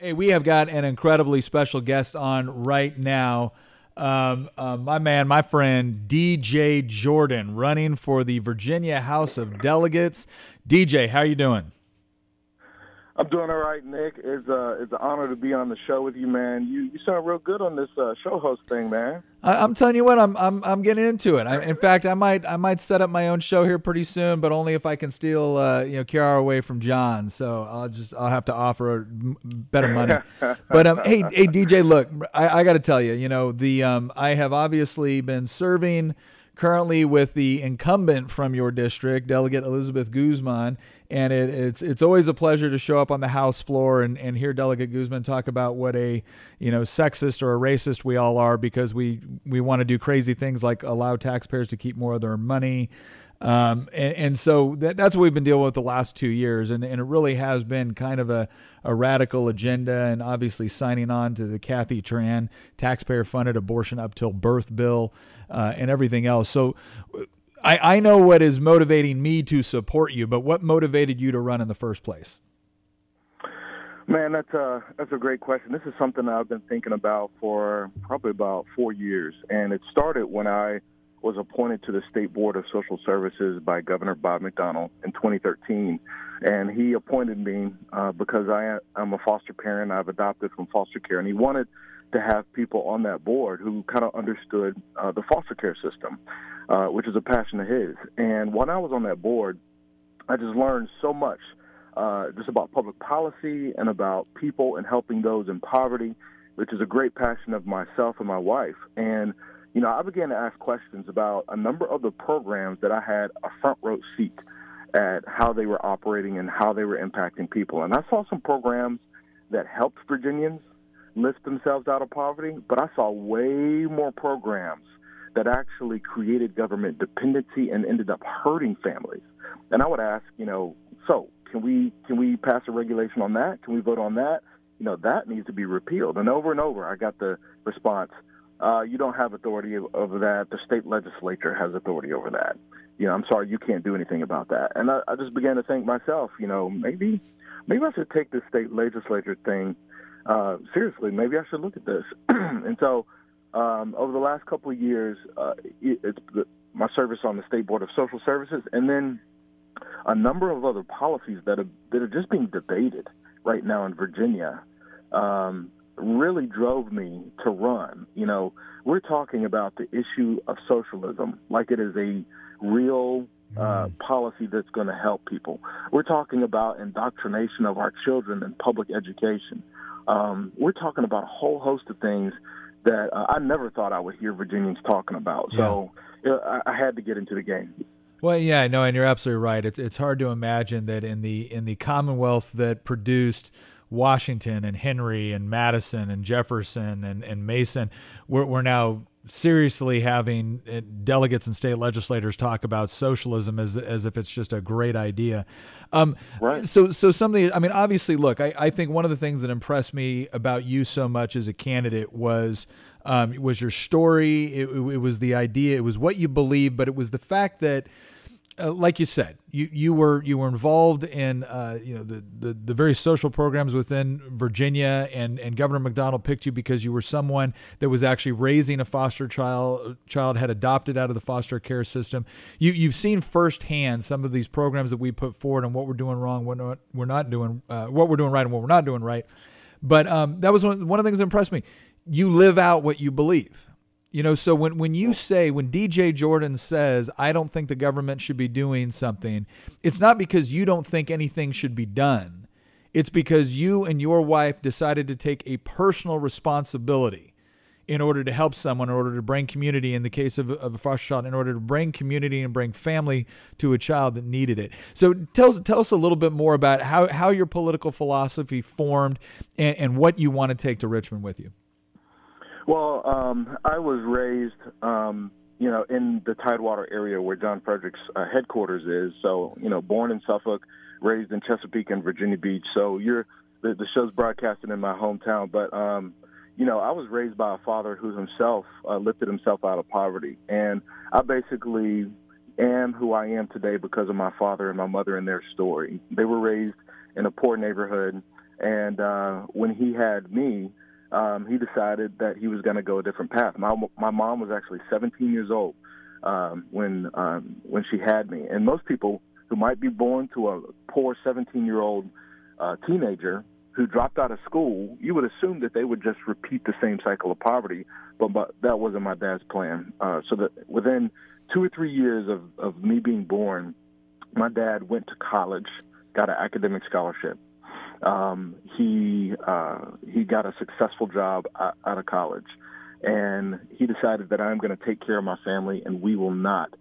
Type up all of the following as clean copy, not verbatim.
Hey, we have got an incredibly special guest on right now. My friend, DJ Jordan, running for the Virginia House of Delegates. DJ, how are you doing? I'm doing all right, Nick. It's an honor to be on the show with you, man. You sound real good on this show host thing, man. I'm telling you what, I'm getting into it. In fact, I might set up my own show here pretty soon, but only if I can steal Kiara away from John. So I'll have to offer better money. But hey DJ, look, I got to tell you, I have obviously been serving currently with the incumbent from your district, Delegate Elizabeth Guzman, and it's always a pleasure to show up on the House floor and hear Delegate Guzman talk about what a sexist or a racist we all are, because we want to do crazy things like allow taxpayers to keep more of their money. And so that's what we've been dealing with the last 2 years. And it really has been kind of a radical agenda, and obviously signing on to the Kathy Tran taxpayer-funded abortion up till birth bill and everything else. So I know what is motivating me to support you, but what motivated you to run in the first place? Man, that's a great question. This is something I've been thinking about for probably about 4 years, and it started when I was appointed to the State Board of Social Services by Governor Bob McDonnell in 2013. And he appointed me because I'm a foster parent. I've adopted from foster care, and he wanted to have people on that board who kind of understood the foster care system, which is a passion of his. And when I was on that board, I just learned so much just about public policy and about people and helping those in poverty, which is a great passion of myself and my wife. And I began to ask questions about a number of the programs that I had a front row seat at how they were operating and how they were impacting people. And I saw some programs that helped Virginians lift themselves out of poverty, but I saw way more programs that actually created government dependency and ended up hurting families. And I would ask, so can we pass a regulation on that? Can we vote on that? That needs to be repealed. And over I got the response, you don't have authority over that. The state legislature has authority over that. I'm sorry, you can't do anything about that. And I just began to think myself, maybe I should take this state legislature thing seriously. Maybe I should look at this. And so over the last couple of years, it's my service on the State Board of Social Services, and then a number of other policies that are just being debated right now in Virginia really drove me to run. We're talking about the issue of socialism like it is a real policy that's going to help people. We're talking about indoctrination of our children in public education. We're talking about a whole host of things that I never thought I would hear Virginians talking about. So I had to get into the game. Well, yeah, no, and you're absolutely right. It's hard to imagine that in the Commonwealth that produced Washington and Henry and Madison and Jefferson and Mason, we're now seriously having delegates and state legislators talk about socialism as if it's just a great idea. Right. So some of the, obviously, look, I think one of the things that impressed me about you so much as a candidate was your story. It was the idea. It was what you believe, but it was the fact that, like you said, you were involved in the various social programs within Virginia, and Governor McDonnell picked you because you were someone that was actually raising a foster child, had adopted out of the foster care system. You've seen firsthand some of these programs that we put forward and what we're doing wrong, what we're not doing, what we're doing right, and what we're not doing right. But that was one of the things that impressed me. You live out what you believe. So when DJ Jordan says, I don't think the government should be doing something, it's not because you don't think anything should be done. It's because you and your wife decided to take a personal responsibility in order to help someone, in order to bring community, in the case of a foster child, in order to bring community and bring family to a child that needed it. So tell us a little bit more about how your political philosophy formed and what you want to take to Richmond with you. Well, I was raised, in the Tidewater area where John Fredericks headquarters is. So, born in Suffolk, raised in Chesapeake and Virginia Beach. So the show's broadcasted in my hometown. But, I was raised by a father who himself lifted himself out of poverty. And I basically am who I am today because of my father and my mother and their story. They were raised in a poor neighborhood. And when he had me, he decided that he was going to go a different path. My mom was actually 17 years old when she had me. And most people who might be born to a poor 17-year-old teenager who dropped out of school, you would assume that they would just repeat the same cycle of poverty, but that wasn't my dad's plan. So that within 2 or 3 years of me being born, my dad went to college, got an academic scholarship. He got a successful job out of college, and he decided that I'm going to take care of my family, and we will not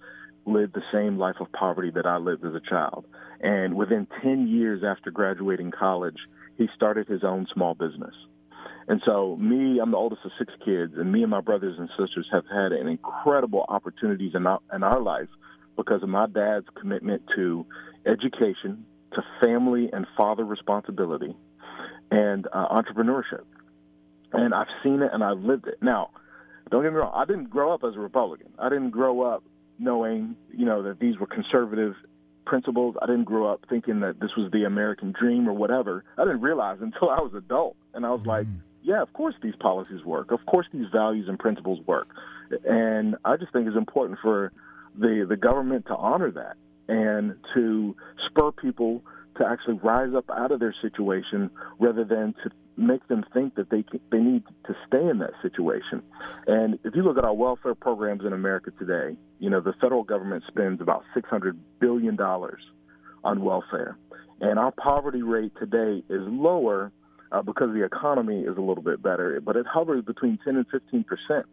live the same life of poverty that I lived as a child. And within 10 years after graduating college, he started his own small business. And so I'm the oldest of 6 kids, and me and my brothers and sisters have had an incredible opportunities in our life because of my dad's commitment to education, to family and father responsibility, and entrepreneurship. And I've seen it and I've lived it. Now, don't get me wrong, I didn't grow up as a Republican. I didn't grow up knowing, that these were conservative principles. I didn't grow up thinking that this was the American dream or whatever. I didn't realize until I was an adult. And I was like, yeah, of course these policies work. Of course these values and principles work. And I just think it's important for the government to honor that and to spur people to actually rise up out of their situation rather than to make them think that they need to stay in that situation. And if you look at our welfare programs in America today, the federal government spends about $600 billion on welfare. And our poverty rate today is lower because the economy is a little bit better, but it hovers between 10 and 15%.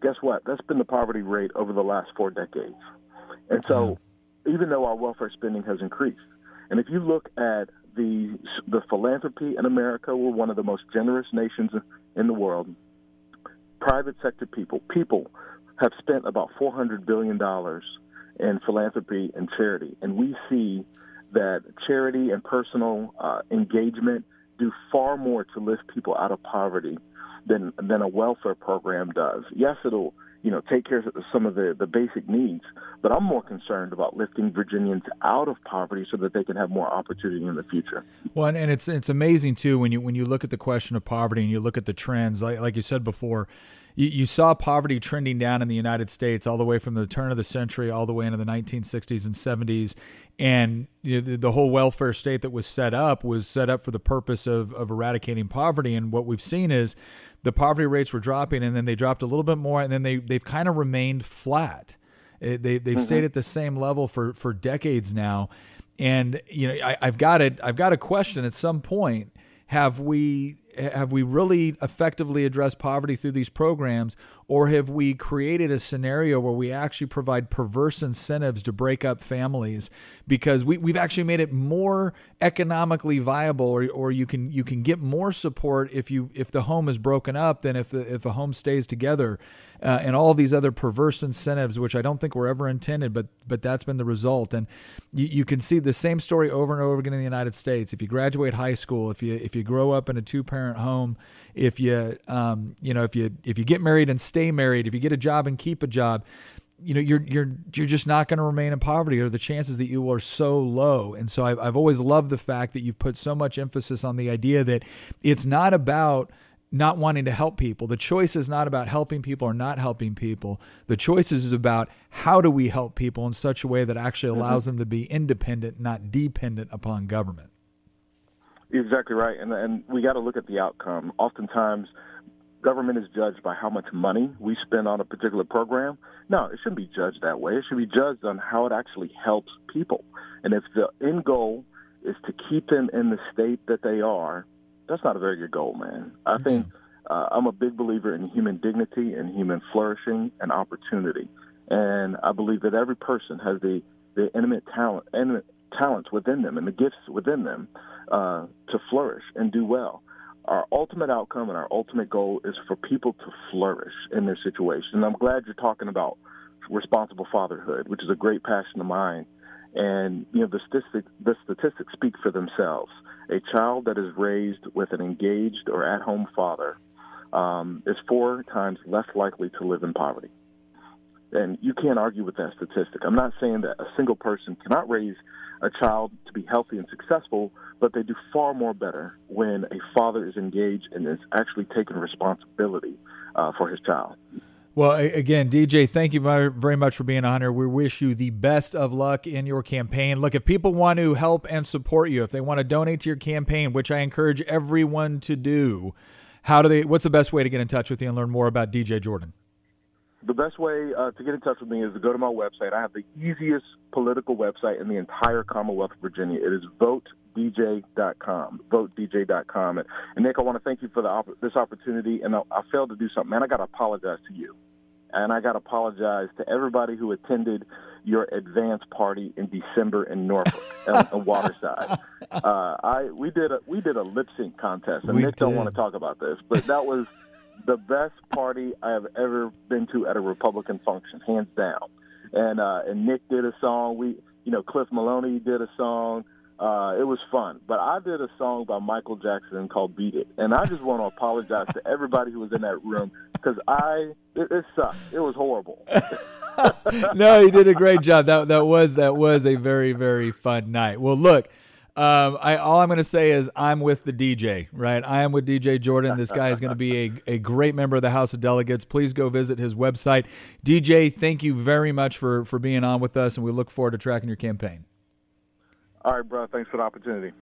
Guess what? That's been the poverty rate over the last 4 decades. And so even though our welfare spending has increased, and if you look at the philanthropy in America, we're one of the most generous nations in the world. Private sector people have spent about $400 billion in philanthropy and charity. And we see that charity and personal engagement do far more to lift people out of poverty than a welfare program does. Yes, it'll take care of some of the basic needs, but I'm more concerned about lifting Virginians out of poverty so that they can have more opportunity in the future. Well, and it's amazing too when you look at the question of poverty and you look at the trends, like you said before. You saw poverty trending down in the United States all the way from the turn of the century all the way into the 1960s and 70s. And the whole welfare state that was set up for the purpose of eradicating poverty. And what we've seen is the poverty rates were dropping, and then they dropped a little bit more, and then they've kind of remained flat. They've stayed at the same level for decades now. And I've got a question at some point. Have we really effectively addressed poverty through these programs, or have we created a scenario where we actually provide perverse incentives to break up families because we've actually made it more economically viable, or you can get more support if the home is broken up than if the home stays together, and all these other perverse incentives, which I don't think were ever intended, but that's been the result. And you can see the same story over and over again in the United States. If you graduate high school, if you grow up in a 2-parent home, if you get married and stay married, if you get a job and keep a job, you're just not going to remain in poverty, or the chances that you are so low. And so I've always loved the fact that you've put so much emphasis on the idea that it's not about not wanting to help people. The choice is not about helping people or not helping people. The choice is about how do we help people in such a way that actually allows them to be independent, not dependent upon government. Exactly right. And we got to look at the outcome. Oftentimes, government is judged by how much money we spend on a particular program. No, it shouldn't be judged that way. It should be judged on how it actually helps people. And if the end goal is to keep them in the state that they are, that's not a very good goal, man. I think I'm a big believer in human dignity and human flourishing and opportunity. And I believe that every person has the innate talents within them and the gifts within them to flourish and do well. Our ultimate outcome and our ultimate goal is for people to flourish in their situation. And I'm glad you're talking about responsible fatherhood, which is a great passion of mine. And, the statistics speak for themselves. A child that is raised with an engaged or at-home father is 4 times less likely to live in poverty. And you can't argue with that statistic. I'm not saying that a single person cannot raise a child to be healthy and successful, but they do far more better when a father is engaged and is actually taking responsibility for his child. Well, again, DJ, thank you very much for being on here. We wish you the best of luck in your campaign. Look, if people want to help and support you, if they want to donate to your campaign, which I encourage everyone to do, what's the best way to get in touch with you and learn more about DJ Jordan? The best way to get in touch with me is to go to my website. I have the easiest political website in the entire Commonwealth of Virginia. It is votedj.com, votedj.com. And Nick, I want to thank you for this opportunity, and I failed to do something. Man, I got to apologize to you, and I got to apologize to everybody who attended your advance party in December in Norfolk and Waterside. We did a lip sync contest, and Nick don't want to talk about this, but that was the best party I have ever been to at a Republican function, hands down. And Nick did a song. Cliff Maloney did a song. It was fun. But I did a song by Michael Jackson called "Beat It," and I just want to apologize to everybody who was in that room because it sucked. It was horrible. No, you did a great job. That was a very, very fun night. Well, look. All I'm going to say is I'm with the DJ, right? I am with DJ Jordan. This guy is going to be a great member of the House of Delegates. Please go visit his website. DJ, thank you very much for being on with us, and we look forward to tracking your campaign. All right, bro. Thanks for the opportunity.